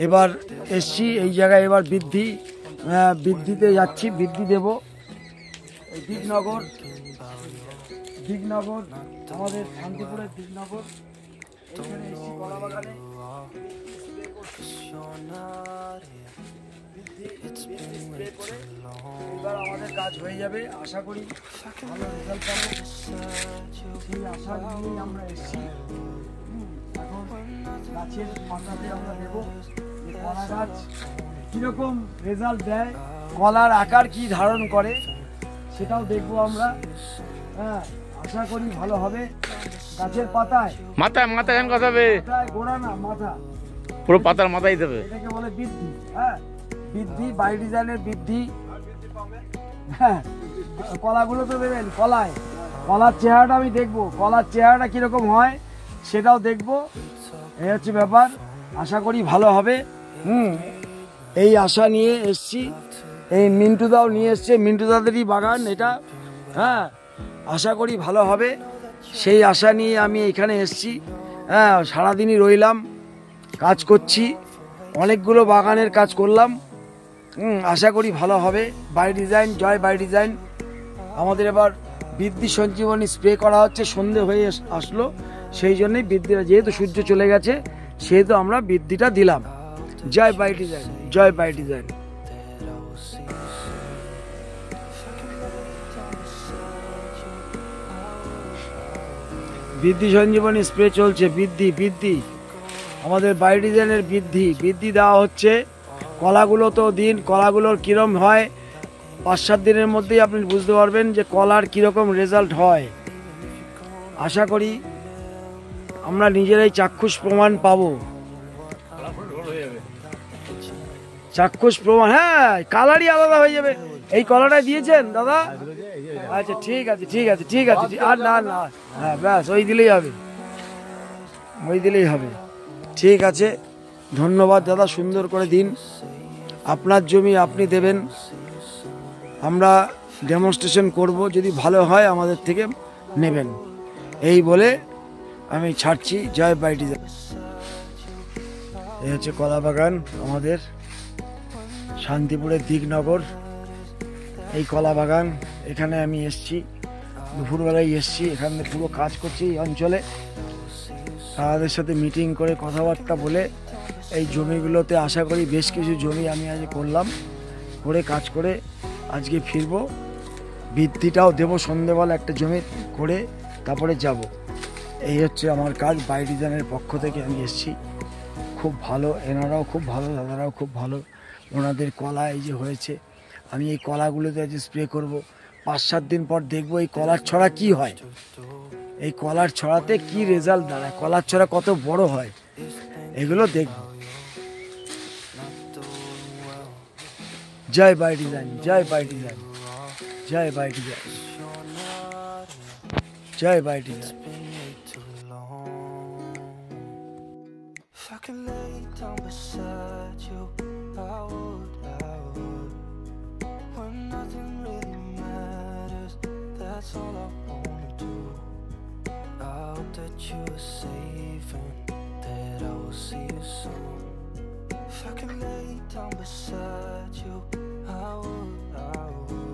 এবার এসছি এই জায়গায়, এবার বৃদ্ধিতে যাচ্ছি, বৃদ্ধি দেব। দিগনগর আমাদের শান্তিপুরের দিগনগর, এখানে এসছি কলা বাগানে। এবার আমাদের কাজ হয়ে যাবে, আশা করি ভালো রেজাল্ট পাবো, সেই আশা নিয়েই আমরা এসছি। এখন গাছের পাতাতে আমরা দেব কলা গাছ কিরকম রেজাল্ট দেয়, কলার আকার কি ধারণ করে সেটাও দেখবো আমরা। হ্যাঁ, আশা করি ভালো হবে। গাছের পাতায় মাথায় কথা হবে, গোড়া না মাথা, পুরো পাতার মাথায় দেবে, এটাকে বলে বৃদ্ধি। হ্যাঁ, বৃদ্ধি বাই ডিজাইনের বৃদ্ধি। হ্যাঁ, কলাগুলো তো দেবেন, কলার চেহারাটা আমি দেখবো, কলার চেহারাটা কিরকম হয় সেটাও দেখবো। এই হচ্ছে ব্যাপার, আশা করি ভালো হবে। এই আশা নিয়ে এসছি, এই মিন্টুদাও নিয়ে এসছে, মিন্টুদাদেরই বাগান এটা। হ্যাঁ, আশা করি ভালো হবে, সেই আশা নিয়ে আমি এখানে এসছি। হ্যাঁ, সারাদিনই রইলাম, কাজ করছি, অনেকগুলো বাগানের কাজ করলাম। আশা করি ভালো হবে। By design, Joy by design. আমাদের এবার বৃদ্ধি সঞ্জীবনী স্প্রে করা হচ্ছে, সন্ধে হয়ে আসলো, সেই জন্যই বৃদ্ধিটা, যেহেতু সূর্য চলে গেছে সেহেতু আমরা বৃদ্ধিটা দিলাম। Joy by design, Joy by design. বৃদ্ধি সঞ্জীবনী স্প্রে চলছে, বৃদ্ধি আমাদের বাই ডিজাইনের বৃদ্ধি দেওয়া হচ্ছে। কলাগুলো তো দিন, কলাগুলোর কিরম হয় 5-7 দিনের মধ্যেই আপনি বুঝতে পারবেন যে কলার কিরকম রেজাল্ট হয়। আশা করি আমরা নিজেরাই চাক্ষুষ প্রমাণ পাবো, চাক্ষুষ প্রমাণ। হ্যাঁ, কালারই আলাদা হয়ে যাবে। এই কলাটা দিয়েছেন দাদা? আচ্ছা, ঠিক আছে। আর না, হ্যাঁ ব্যাস, ওই দিলেই হবে। ঠিক আছে, ধন্যবাদ দাদা, সুন্দর করে দিন। আপনার জমি আপনি দেবেন, আমরা ডেমনস্ট্রেশন করব, যদি ভালো হয় আমাদের থেকে নেবেন। এই বলে আমি ছাড়ছি। জয় বাই ডিজাইন। এই হচ্ছে কলা বাগান আমাদের শান্তিপুরের দিগনগর, এই কলা বাগান। এখানে আমি এসছি, দুপুরবেলায় এসছি, এখানে পুরো কাজ করছি এই অঞ্চলে। তাদের সাথে মিটিং করে কথাবার্তা বলে এই জমিগুলোতে আশা করি বেশ কিছু জমি আমি আজ করলাম, করে কাজ করে আজকে ফিরবো। বৃদ্ধিটাও দেবো সন্ধ্যেবেলা একটা জমি করে, তারপরে যাব। এই হচ্ছে আমার কাজ। বাই ডিজাইনের পক্ষ থেকে আমি এসেছি, খুব ভালো, এনারাও খুব ভালো, দাদারাও খুব ভালো। ওনাদের কলা এই যে হয়েছে, আমি এই কলাগুলোতে আজ স্প্রে করব। 5-7 দিন পর দেখবো এই কলার ছড়া কি হয়, এই কলার ছড়াতে কি রেজাল্ট দাঁড়ায়, কলার ছড়া কত বড় হয়, এগুলো দেখব। Joy by design, Joy by design, Joy by design, Joy by design. That's all I wanna do. I hope that you are safe and that I will see you soon. If I could lay down beside you, I would.